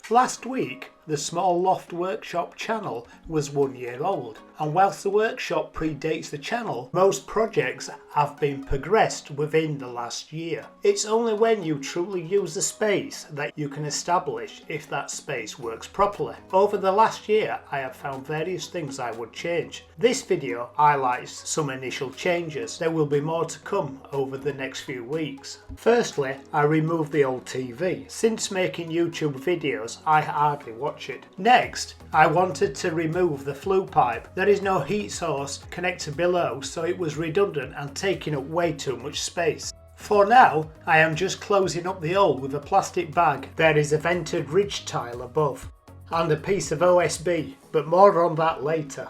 Last week, the Small Loft Workshop channel was 1 year old, and whilst the workshop predates the channel, most projects have been progressed within the last year. It's only when you truly use the space that you can establish if that space works properly. Over the last year, I have found various things I would change. This video highlights some initial changes. There will be more to come over the next few weeks. Firstly, I removed the old TV. Since making YouTube videos, I hardly watch it. Next, I wanted to remove the flue pipe. There is no heat source connected below, so it was redundant and taking up way too much space. For now, I am just closing up the hole with a plastic bag. There is a vented ridge tile above and a piece of OSB, but more on that later.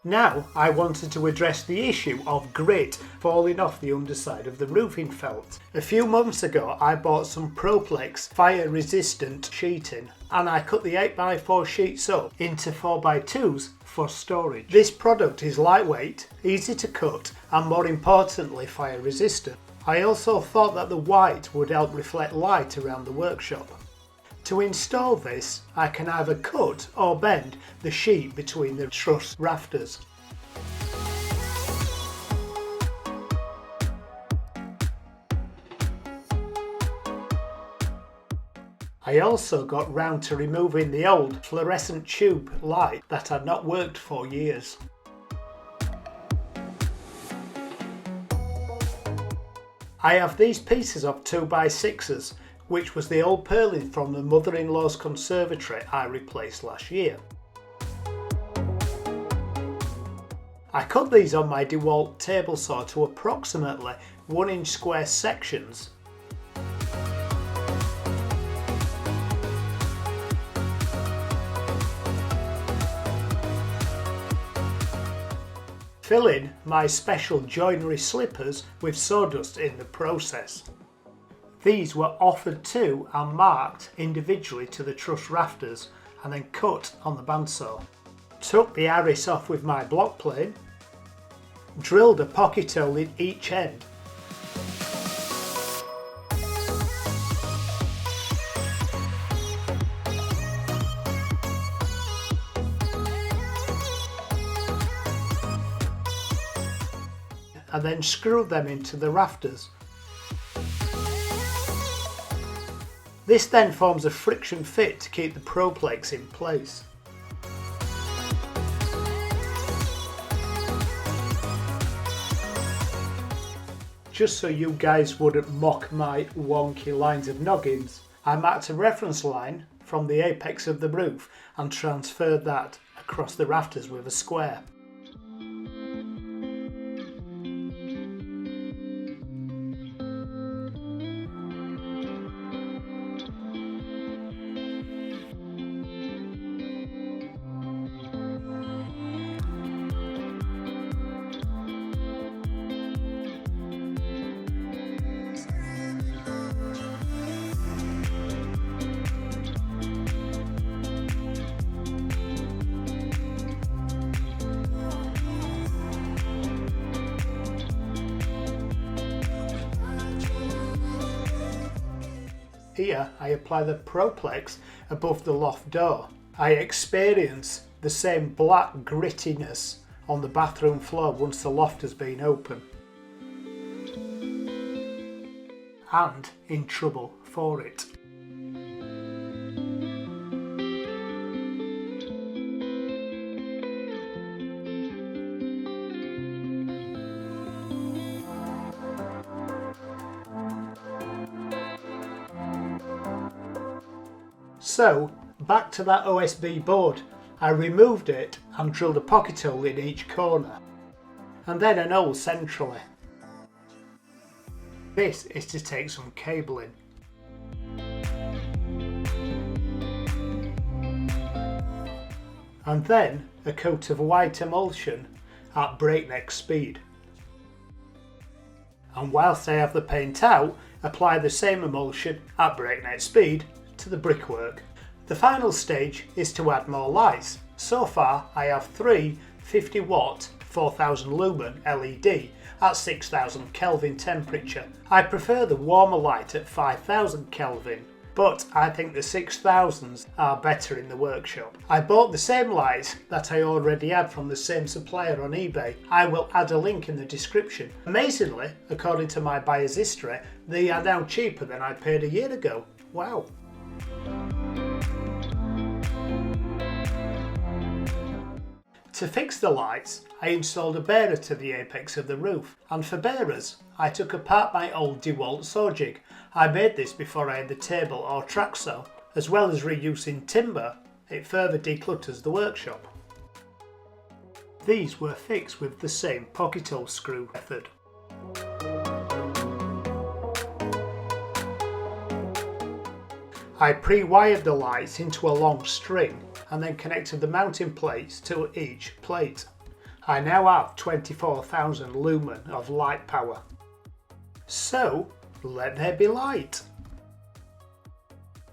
Now I wanted to address the issue of grit falling off the underside of the roofing felt. A few months ago I bought some Proplex fire resistant sheeting and I cut the 8x4 sheets up into 4x2s for storage. This product is lightweight, easy to cut and more importantly fire resistant. I also thought that the white would help reflect light around the workshop. To install this, I can either cut or bend the sheet between the truss rafters. I also got round to removing the old fluorescent tube light that had not worked for years. I have these pieces of 2x6s, which was the old purlin from the mother-in-law's conservatory I replaced last year. I cut these on my DeWalt table saw to approximately 1-inch square sections. Filling my special joinery slippers with sawdust in the process. These were offered to and marked individually to the truss rafters and then cut on the bandsaw. Took the arris off with my block plane, drilled a pocket hole in each end. And then screwed them into the rafters. This then forms a friction fit to keep the Proplex in place. Just so you guys wouldn't mock my wonky lines of noggins, I marked a reference line from the apex of the roof and transferred that across the rafters with a square. Here I apply the Proplex above the loft door. I experience the same black grittiness on the bathroom floor once the loft has been open. And in trouble for it. So, back to that OSB board. I removed it and drilled a pocket hole in each corner, and then an hole centrally. This is to take some cabling. And then a coat of white emulsion at breakneck speed. And whilst I have the paint out, apply the same emulsion at breakneck speed to the brickwork. The final stage is to add more lights. So far I have 3 50 watt 4000 lumen LED at 6000 Kelvin temperature. I prefer the warmer light at 5000 Kelvin, but I think the 6000s are better in the workshop. I bought the same lights that I already had from the same supplier on eBay. I will add a link in the description. Amazingly, according to my buyer's history, they are now cheaper than I paid a year ago. Wow. To fix the lights, I installed a bearer to the apex of the roof, and for bearers, I took apart my old DeWalt saw jig. I made this before I had the table or track saw. As well as reusing timber, it further declutters the workshop. These were fixed with the same pocket hole screw method. I pre-wired the lights into a long string and then connected the mounting plates to each plate. I now have 24,000 lumen of light power. So let there be light.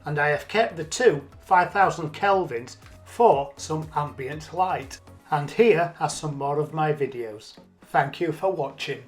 And I have kept the two 5000 Kelvins for some ambient light. And here are some more of my videos. Thank you for watching.